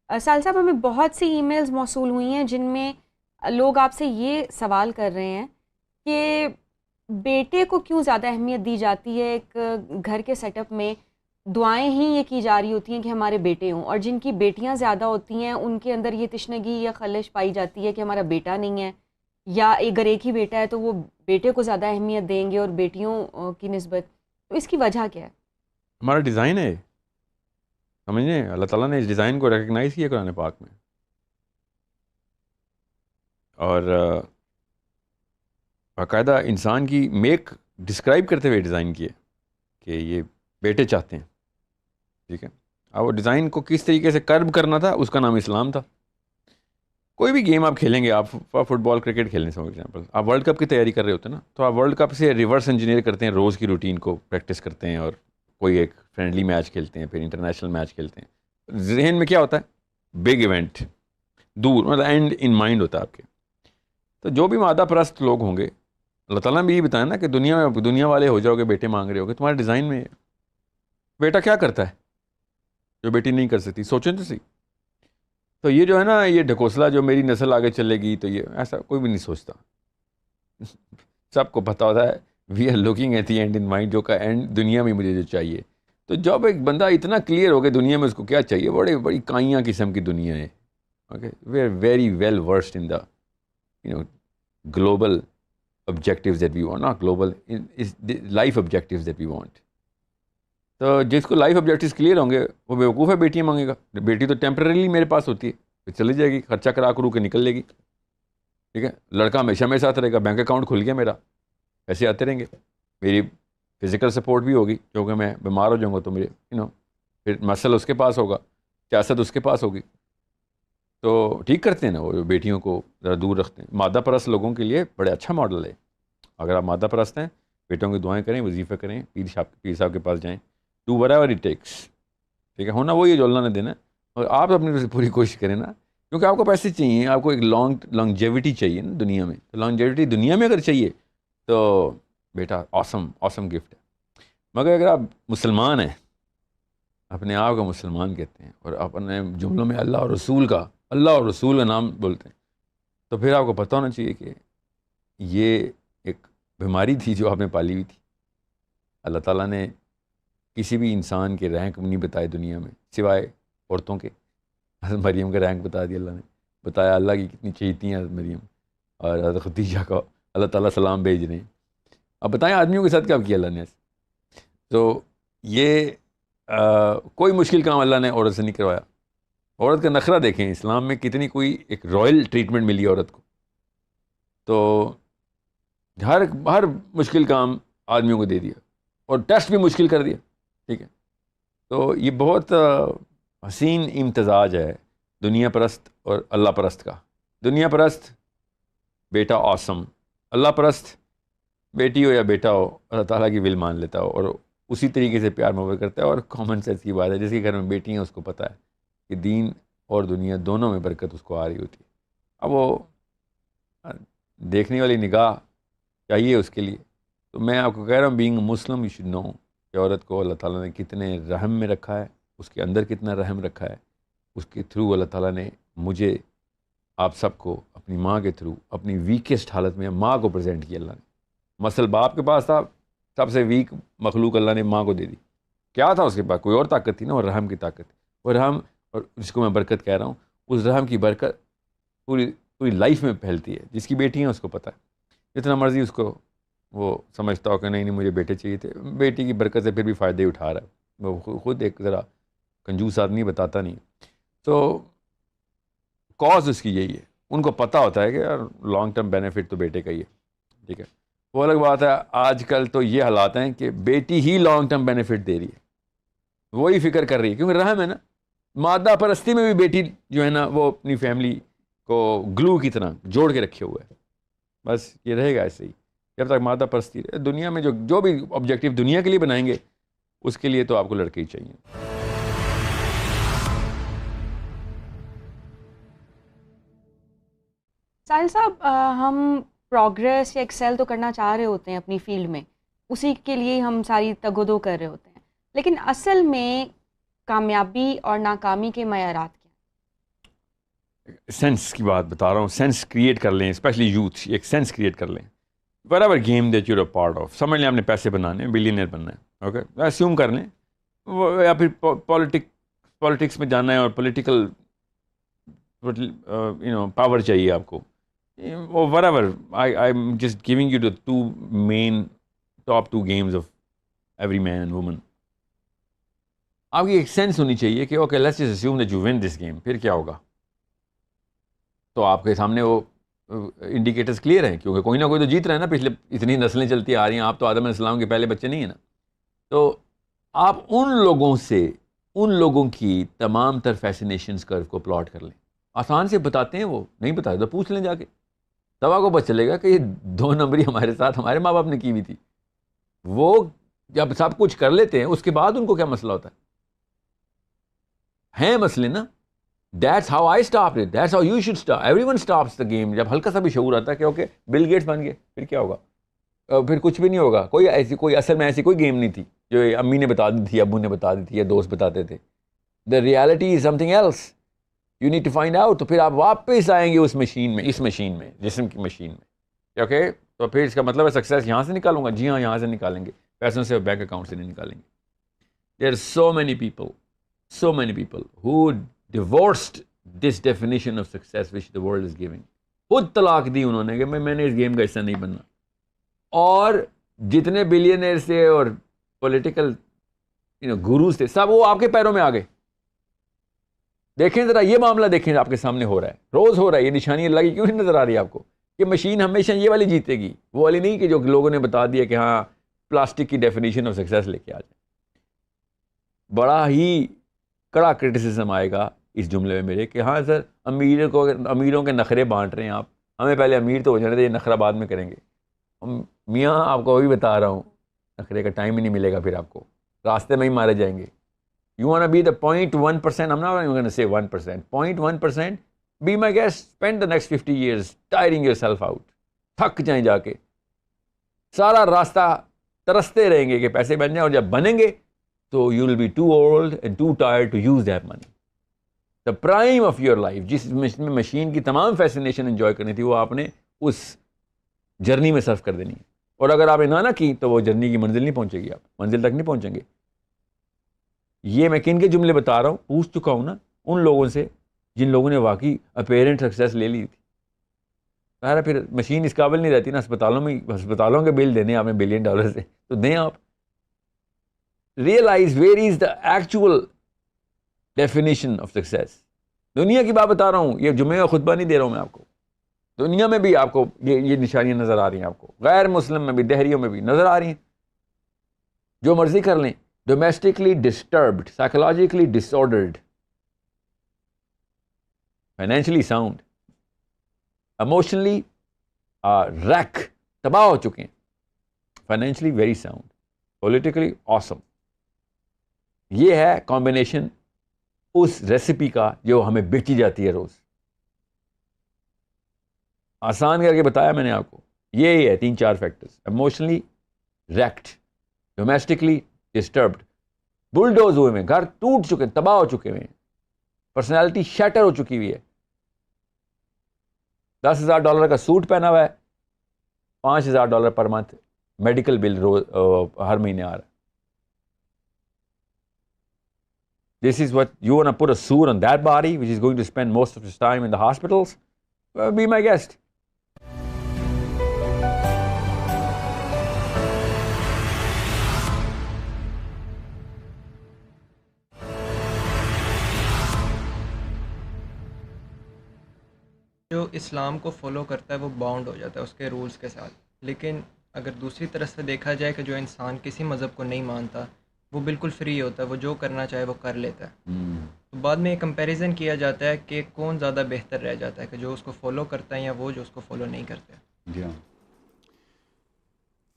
سال صاحب، ہمیں بہت سی ای میلز موصول ہوئی ہیں جن میں لوگ آپ سے یہ سوال کر رہے ہیں کہ بیٹے کو کیوں زیادہ اہمیت دی جاتی ہے. ایک گھر کے سیٹ اپ میں دعائیں ہی یہ کی جا رہی ہوتی ہیں کہ ہمارے بیٹے ہوں، اور جن کی بیٹیاں زیادہ ہوتی ہیں ان کے اندر یہ تشنگی یا خلش پائی جاتی ہے کہ ہمارا بیٹا نہیں ہے، یا اگر ایک ہی بیٹا ہے تو وہ بیٹے کو زیادہ اہمیت دیں گے اور بیٹیوں کی نسبت. تو اس کی وجہ کیا ہے؟ ہمارا ڈیزائن ہے، سمجھیں اللہ تعالیٰ نے اس ڈیزائن کو ریکگنائز کیا قرآن پاک میں، اور باقاعدہ انسان کی میک ڈسکرائب کرتے ہوئے ڈیزائن کیے کہ یہ بیٹے چاہتے ہیں. ٹھیک ہے، اور وہ ڈیزائن کو کس طریقے سے کرب کرنا تھا، اس کا نام اسلام تھا. کوئی بھی گیم آپ کھیلیں گے، آپ فٹ بال کرکٹ کھیلنے سے فار ایگزامپل آپ ورلڈ کپ کی تیاری کر رہے ہوتے ہیں نا، تو آپ ورلڈ کپ سے ریورس انجینئر کرتے ہیں، روز کی روٹین کو پریکٹس کرتے ہیں، اور کوئی ایک فرینڈلی میچ کھیلتے ہیں، پھر انٹرنیشنل میچ کھیلتے ہیں. ذہن میں کیا ہوتا ہے؟ بگ ایونٹ، دور، مطلب اینڈ ان مائنڈ ہوتا ہے آپ کے. تو جو بھی مادہ پرست لوگ ہوں گے، اللہ تعالیٰ نے بھی یہ بتایا نا کہ دنیا والے ہو جاؤ گے، بیٹے مانگ رہے ہو گے. تمہارے ڈیزائن میں بیٹا کیا کرتا ہے جو بیٹی نہیں کر سکتی؟ سوچیں تو صحیح. تو یہ جو ہے نا، یہ ڈھکوسلا جو میری نسل آگے چلے گی، تو یہ ایسا کوئی بھی نہیں سوچتا. سب کو پتہ ہوتا ہے we are looking at the end in mind, جو کا اینڈ دنیا میں مجھے جو چاہیے. تو جب ایک بندہ اتنا کلیئر ہو گیا دنیا میں اس کو کیا چاہیے، بڑی کائیاں قسم کی دنیا ہے. Okay, we are very well versed in the global objectives that we want, not global, is the life objectives that we want. تو جس کو لائف آبجیکٹیوز کلیئر ہوں گے وہ بیوقوف ہے بیٹیاں مانگے گا. بیٹی تو ٹیمپرریلی میرے پاس ہوتی ہے، پھر چلی جائے گی، خرچہ کرا کرو کے نکل لے گی. ٹھیک ہے، لڑکا ہمیشہ میرے ساتھ رہے گا، بینک اکاؤنٹ کھل گیا میرا، پیسے آتے رہیں گے، میری فزیکل سپورٹ بھی ہوگی، کیونکہ میں بیمار ہو جاؤں گا تو میرے پھر مسل اس کے پاس ہوگا، سیاست اس کے پاس ہوگی. تو ٹھیک کرتے ہیں نا وہ بیٹیوں کو ذرا دور رکھتے ہیں. مادہ پرست لوگوں کے لیے بڑے اچھا ماڈل ہے. اگر آپ مادہ پرست ہیں، بیٹوں کی دعائیں کریں، وظیفہ کریں، پیر صاحب کے پاس جائیں، ڈو whatever it takes. ٹھیک ہے، ہونا وہی ہے جو اللہ نے دینا ہے، اور آپ اپنی طرف سے پوری کوشش کریں نا، کیونکہ آپ کو پیسے چاہیے، آپ کو ایک لانگجیوٹی چاہیے نا دنیا میں. تو لانگجیوٹی دنیا میں اگر چاہیے تو بیٹا آسم گفٹ ہے. مگر اگر آپ مسلمان ہیں، اپنے آپ کا مسلمان کہتے ہیں، اور اپنے جملوں میں اللہ اور رسول کا نام بولتے ہیں، تو پھر آپ کو پتہ ہونا چاہیے کہ یہ ایک بیماری تھی جو آپ نے پالی ہوئی تھی. اللہ تعالیٰ نے کسی بھی انسان کے رینک نہیں بتائے دنیا میں سوائے عورتوں کے. حضرت مریم کا رینک بتا دیا اللہ نے، بتایا اللہ کی کتنی چہیتی ہیں حضرت مریم، اور حضرت خدیجہ کا اللہ تعالیٰ سلام بھیج رہے ہیں. اب بتائیں آدمیوں کے ساتھ کیا کیا اللہ نے ایسے؟ تو یہ کوئی مشکل کام اللہ نے عورت سے نہیں کروایا. عورت کا نخرہ دیکھیں، اسلام میں کتنی کوئی ایک رائل ٹریٹمنٹ ملی عورت کو. تو ہر مشکل کام آدمیوں کو دے دیا اور ٹیسٹ بھی مشکل کر دیا. ٹھیک ہے, تو یہ بہت حسین امتزاج ہے دنیا پرست اور اللہ پرست کا. دنیا پرست بیٹا آسم, اللہ پرست بیٹی ہو یا بیٹا ہو اللہ تعالیٰ کی ول مان لیتا ہو اور اسی طریقے سے پیار محبت کرتا ہے. اور کامن سینس کی بات ہے, جس کے گھر میں بیٹی ہیں اس کو پتہ ہے کہ دین اور دنیا دونوں میں برکت اس کو آ رہی ہوتی ہے. اب وہ دیکھنے والی نگاہ چاہیے اس کے لیے. تو میں آپ کو کہہ رہا ہوں, being Muslim you should know کہ عورت کو اللہ تعالیٰ نے کتنے رحم میں رکھا ہے, اس کے اندر کتنا رحم رکھا ہے. اس کے تھرو اللہ تعالیٰ نے مجھے آپ سب کو اپنی ماں کے تھرو اپنی ویکسٹ حالت میں ماں کو پریزنٹ کیا اللہ نے. مثل باپ کے پاس تھا, سب سے ویک مخلوق اللہ نے ماں کو دے دی. کیا تھا اس کے پاس؟ کوئی اور طاقت تھی نا, اور رحم کی طاقت. اور رحم, اور جس کو میں برکت کہہ رہا ہوں, اس رحم کی برکت پوری لائف میں پھیلتی ہے. جس کی بیٹی ہیں اس کو پتہ ہے, جتنا مرضی اس کو وہ سمجھتا ہو کہ نہیں مجھے بیٹے چاہیے تھے, بیٹی کی برکت سے پھر بھی فائدے ہی اٹھا رہا ہے. وہ خود ایک ذرا کنجوس آدمی, بتاتا نہیں. تو کاز اس کی یہی ہے, ان کو پتہ ہوتا ہے کہ یار لانگ ٹرم بینیفٹ تو بیٹے کا ہی ہے. ٹھیک ہے, وہ الگ بات ہے. آج کل تو یہ حالات ہیں کہ بیٹی ہی لانگ ٹرم بینیفٹ دے رہی ہے, وہی فکر کر رہی ہے, کیونکہ رحم ہے نا. مادہ پرستی میں بھی بیٹی جو ہے نا وہ اپنی فیملی کو گلو کی طرح جوڑ کے رکھے ہوئے ہے. بس یہ رہے گا ایسے ہی جب تک مادہ پرستی رہے. دنیا میں جو بھی آبجیکٹیو دنیا کے لیے بنائیں گے, اس کے لیے تو آپ کو لڑکے ہی چاہیے. ساحل صاحب، ہم پروگریس یا ایکسیل تو کرنا چاہ رہے ہوتے ہیں اپنی فیلڈ میں، اسی کے لیے ہم ساری تگ و دو کر رہے ہوتے ہیں، لیکن اصل میں کامیابی اور ناکامی کے معیارات کیا ہیں؟ سینس کی بات بتا رہا ہوں. سینس کریٹ کر لیں, اسپیشلی یوتھ, ایک سینس کریٹ کر لیں. Wherever game that you are part of, سمجھ لیں آپ نے پیسے بنانے ہیں, بلینئر بننا ہے. اوکے, اسیوم کر لیں, یا پھر پالیٹکس میں جانا ہے اور پولیٹیکل پاور چاہیے آپ کو. whatever, I'm just giving you the top two games of every man and woman. آپ کی ایک سینس ہونی چاہیے کہ okay let's just assume that you one this game, پھر کیا ہوگا. تو آپ کے سامنے وہ انڈیکیٹرز کلیئر ہیں, کیونکہ کوئی نہ کوئی تو جیت رہا ہے نا. پچھلے اتنی نسلیں چلتی آ رہی ہیں, آپ تو آدم علیہ السلام کے پہلے بچے نہیں ہیں نا. تو آپ ان لوگوں کی تمام تر فیسینیشنز کرو کو پلاٹ کر لیں. آسان سے بتاتے ہیں, وہ نہیں بتاتے تو پوچھ لیں جا کے, تب آپ کو پتہ چلے گا کہ یہ 2 نمبری ہمارے ساتھ ہمارے ماں باپ نے کی ہوئی تھی. وہ جب سب کچھ کر لیتے ہیں اس کے بعد ان کو کیا مسئلہ ہوتا ہے مسئلے نا. That's how I stopped it. That's how you should stop. Everyone stops the game. جب ہلکا سا بھی شعور آتا ہے کہ اوکے بل گیٹس بن گئے, پھر کیا ہوگا, پھر کچھ بھی نہیں ہوگا. کوئی اصل میں ایسی کوئی گیم نہیں تھی جو امی نے بتا دی تھی, ابو نے بتا دی تھی, یا دوست بتاتے تھے. The reality is something else. You need to find out. تو پھر آپ واپس آئیں گے اس مشین میں, جسم کی مشین میں. اوکے, تو پھر اس کا مطلب ہے سکسیس یہاں سے نکالوں گا. جی ہاں, یہاں سے نکالیں گے, پیسوں سے, بینک اکاؤنٹ سے نہیں نکالیں گے. There are so many people who divorced this definition of success which the world is giving. خود طلاق دی انہوں نے کہ میں نے اس گیم کا حصہ نہیں بننا. اور جتنے بلینئر سے اور پولیٹیکل گروز تھے, سب وہ آپ کے پیروں میں آ گئے. دیکھیں ذرا یہ معاملہ, دیکھیں آپ کے سامنے ہو رہا ہے, روز ہو رہا ہے. یہ نشانی اللہ کی کیوں نہیں نظر آ رہی ہے آپ کو کہ مشین ہمیشہ یہ والی جیتے گی, وہ والی نہیں کہ جو لوگوں نے بتا دیا کہ ہاں پلاسٹک کی ڈیفینیشن آف سکسیس لے کے آ جائے. بڑا ہی کڑا کرٹیسزم آئے گا اس جملے میں میرے کہ ہاں سر امیروں کے نخرے بانٹ رہے ہیں آپ, ہمیں پہلے امیر تو ہو جانے دے, یہ نخرہ بعد میں کریں گے. میاں آپ کو وہی بتا رہا ہوں, نخرے کا ٹائم ہی نہیں ملے گا, پھر آپ کو راستے میں ہی مارے جائیں گے. You want to be the 0.1%, I'm not even going to say 1%, 0.1%, be my guest, spend the next 50 years tiring yourself out. تھک جائیں جا کے, سارا راستہ ترستے رہیں گے کہ پیسے بن جائیں, اور جب بنیں گے تو you will be too old and too tired to use that money. The prime of your life, جس میں مشین کی تمام فیسینیشن انجوائے کرنی تھی, وہ آپ نے اس جرنی میں صرف کر دینی ہے. اور اگر آپ نے نہ کی تو وہ جرنی کی منزل نہیں پہنچے گی, آپ منزل تک نہیں پہنچیں گے. یہ میں کن کے جملے بتا رہا ہوں, پوچھ چکا ہوں نا ان لوگوں سے جن لوگوں نے واقعی اپیرنٹ سکسیس لے لی تھی. سارا پھر مشین اس قابل نہیں رہتی نا ہسپتالوں کے بل دینے آپ نے $1 بلین سے, تو دیں آپ. Realise where is the actual definition of success. دنیا کی بات بتا رہا ہوں, یہ جمعے کا خطبہ نہیں دے رہا ہوں میں آپ کو. دنیا میں بھی آپ کو یہ نشانیاں نظر آ رہی ہیں، آپ کو غیر مسلم میں بھی، دہریوں میں بھی نظر آ رہی ہیں. جو مرضی کر لیں. Domestically disturbed, psychologically disordered, financially sound, emotionally wreck, تباہ ہو چکے ہیں، financially very sound, politically awesome. یہ ہے کمبینیشن اس ریسیپی کا جو ہمیں بیچی جاتی ہے روز. آسان کر کے بتایا میں نے آپ کو، یہی ہے 3-4 factors. Emotionally wrecked, domestically disturbed, bulldoze ہوئے ہیں، گھر ٹوٹ چکے، تباہ ہو چکے ہیں، پرسنالٹی شیٹر ہو چکی ہوئی ہے. $10,000 کا سوٹ پہنا ہوا ہے، $5,000 پر منتھ میڈیکل بل ہر مہینے آ رہا ہے. This is what you want to put a suit on that body, which is going to spend most of its time in the hospitals? Be my guest. جو اسلام کو فالو کرتا ہے وہ باؤنڈ ہو جاتا ہے اس کے رولز کے ساتھ، لیکن اگر دوسری طرف سے دیکھا جائے کہ جو انسان کسی مذہب کو نہیں مانتا وہ بالکل فری ہوتا ہے، وہ جو کرنا چاہے وہ کر لیتا ہے. تو بعد میں یہ کمپیریزن کیا جاتا ہے کہ کون زیادہ بہتر رہ جاتا ہے، کہ جو اس کو فالو کرتا ہے یا وہ جو اس کو فالو نہیں کرتے. جی ہاں،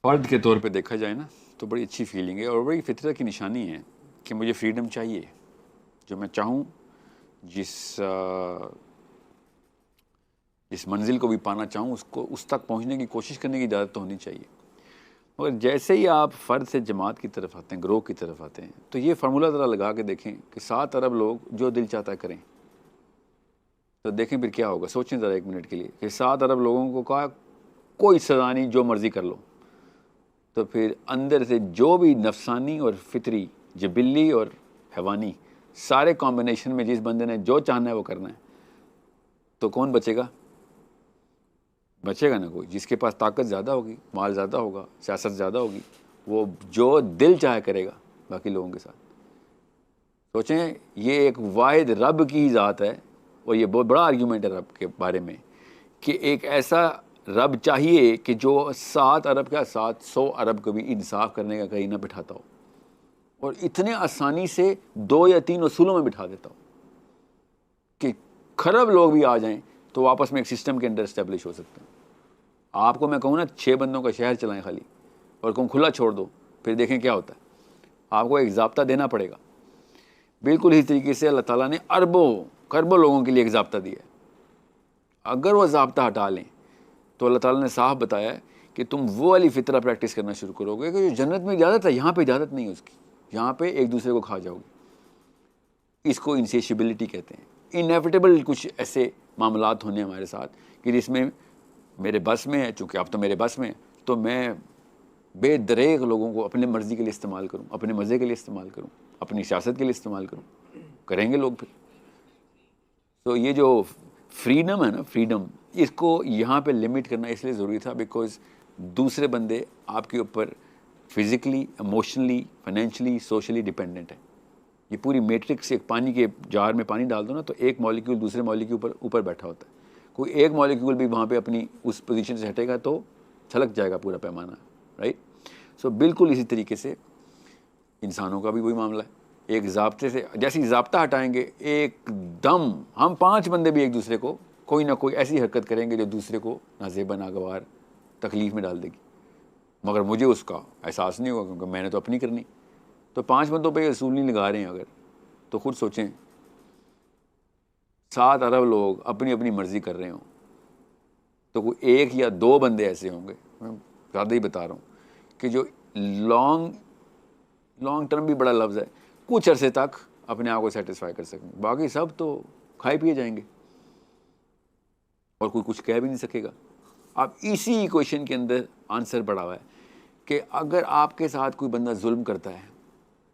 فرد کے طور پہ دیکھا جائے نا تو بڑی اچھی فیلنگ ہے اور بڑی فطرت کی نشانی ہے کہ مجھے فریڈم چاہیے. جو میں چاہوں، جس منزل کو بھی پانا چاہوں اس تک پہنچنے کی کوشش کرنے کی اجازت تو ہونی چاہیے. مگر جیسے ہی آپ فرد سے جماعت کی طرف آتے ہیں، گروہ کی طرف آتے ہیں، تو یہ فارمولہ ذرا لگا کے دیکھیں کہ 7 ارب لوگ جو دل چاہتا ہے کریں، تو دیکھیں پھر کیا ہوگا. سوچیں ذرا 1 منٹ کے لیے کہ 7 ارب لوگوں کو کہا کوئی سزا نہیں، جو مرضی کر لو، تو پھر اندر سے جو بھی نفسانی اور فطری، جبلی اور حیوانی، سارے کمبینیشن میں جس بندے نے جو چاہنا ہے وہ کرنا ہے، تو کون بچے گا؟ بچے گا نا کوئی. جس کے پاس طاقت زیادہ ہوگی، مال زیادہ ہوگا، سیاست زیادہ ہوگی، وہ جو دل چاہے کرے گا باقی لوگوں کے ساتھ. سوچیں، یہ ایک واحد رب کی ذات ہے، اور یہ بہت بڑا آرگیومنٹ ہے رب کے بارے میں کہ ایک ایسا رب چاہیے کہ جو 7 ارب کا 700 ارب کو بھی انصاف کرنے کا کہیں نہ بٹھاتا ہو، اور اتنے آسانی سے 2 یا 3 اصولوں میں بٹھا دیتا ہو کہ کھرب لوگ بھی آ جائیں تو واپس میں ایک سسٹم کے اندر اسٹیبلش ہو سکتے ہیں. آپ کو میں کہوں نا 6 بندوں کا شہر چلائیں خالی، اور کہوں کھلا چھوڑ دو، پھر دیکھیں کیا ہوتا ہے. آپ کو ایک ضابطہ دینا پڑے گا. بالکل اسی طریقے سے اللہ تعالیٰ نے اربوں کھربوں لوگوں کے لیے ایک ضابطہ دیا ہے. اگر وہ ضابطہ ہٹا لیں تو اللہ تعالیٰ نے صاف بتایا ہے کہ تم وہ والی فطرہ پریکٹس کرنا شروع کرو گے کہ جو جنت میں اجازت ہے، یہاں پہ اجازت نہیں ہے اس کی. یہاں پہ ایک دوسرے کو کھا جاؤ گے. اس کو انسیشیبلٹی کہتے ہیں. انیویٹیبل کچھ ایسے معاملات ہونے ہمارے ساتھ کہ جس میں میرے بس میں ہے، چونکہ اب تو میرے بس میں، تو میں بے دریغ لوگوں کو اپنے مرضی کے لیے استعمال کروں، اپنے مزے کے لیے استعمال کروں، اپنی سیاست کے لیے استعمال کروں. کریں گے لوگ پھر. تو یہ جو فریڈم ہے نا، فریڈم، اس کو یہاں پہ لمٹ کرنا اس لیے ضروری تھا بیکاز دوسرے بندے آپ کے اوپر physically, emotionally, financially, socially dependent ہیں. یہ پوری میٹرکس، ایک پانی کے جار میں پانی ڈال دو نا تو ایک مالیکیول دوسرے مالیکیول اوپر بیٹھا ہوتا ہے. کوئی ایک مالیکیول بھی وہاں پہ اپنی اس پوزیشن سے ہٹے گا تو چھلک جائے گا پورا پیمانہ، رائٹ. سو بالکل اسی طریقے سے انسانوں کا بھی وہی معاملہ ہے. ایک ضابطے سے جیسے ضابطہ ہٹائیں گے، ایک دم ہم 5 بندے بھی ایک دوسرے کو کوئی نہ کوئی ایسی حرکت کریں گے جو دوسرے کو نازیبا ناگوار تکلیف میں ڈال دے گی. مگر مجھے اس کا احساس نہیں ہوگا کیونکہ میں نے تو اپنی کرنی. تو 5 بندوں پہ یہ اصول نہیں لگا رہے ہیں اگر، تو خود سوچیں 7 ارب لوگ اپنی اپنی مرضی کر رہے ہوں تو کوئی 1 یا 2 بندے ایسے ہوں گے، میں زیادہ ہی بتا رہا ہوں، کہ جو لانگ ٹرم بھی بڑا لفظ ہے، کچھ عرصے تک اپنے آپ کو سیٹسفائی کر سکیں. باقی سب تو کھائے پیے جائیں گے اور کوئی کچھ کہہ بھی نہیں سکے گا. اب اسی کویشچن کے اندر آنسر پڑا ہوا ہے کہ اگر آپ کے ساتھ کوئی بندہ ظلم کرتا ہے،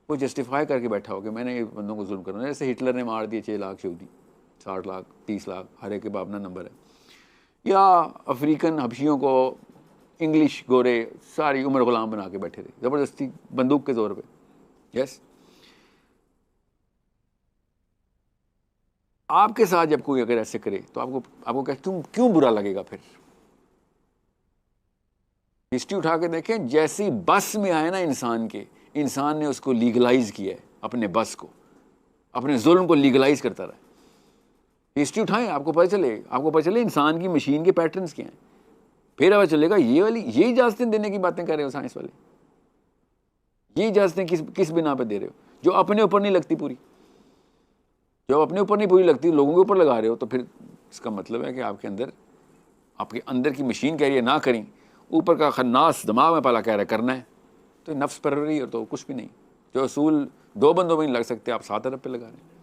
وہ جسٹیفائی کر کے بیٹھا ہو کہ میں نے یہ بندوں کو ظلم کرنا، جیسے ہٹلر نے مار دیے 6 لاکھ یہودی، 60 لاکھ، 30 لاکھ، ہر ایک کا اپنا نمبر ہے. یا افریقن حبشیوں کو انگلش گورے ساری عمر غلام بنا کے بیٹھے تھے زبردستی بندوق کے زور پہ. یس، آپ کے ساتھ جب کوئی اگر ایسے کرے تو آپ کو کیوں برا لگے گا پھر؟ ہسٹری اٹھا کے دیکھیں، جیسی بس میں آئے نا انسان نے اس کو لیگلائز کیا ہے، اپنے بس کو، اپنے ظلم کو لیگلائز کرتا رہا۔ ہسٹری اٹھائیں، آپ کو پتہ چلے انسان کی مشین کے پیٹرنز کیا ہیں، پھر پتہ چلے گا یہ اجازتیں دینے کی باتیں کر رہے ہو سائنس والے، یہ اجازتیں کس بنا پہ دے رہے ہو جو اپنے اوپر نہیں لگتی پوری؟ جب اپنے اوپر نہیں پوری لگتی، لوگوں کے اوپر لگا رہے ہو، تو پھر اس کا مطلب ہے کہ آپ کے اندر کی مشین کہہ رہی ہے نہ کریں، اوپر کا خناس دماغ میں پہلا کہہ رہا ہے کرنا ہے، تو نفس پروری اور تو کچھ بھی نہیں۔ جو اصول 2 بندوں میں نہیں لگ سکتے، آپ 7 ارب پہ لگا رہے ہیں۔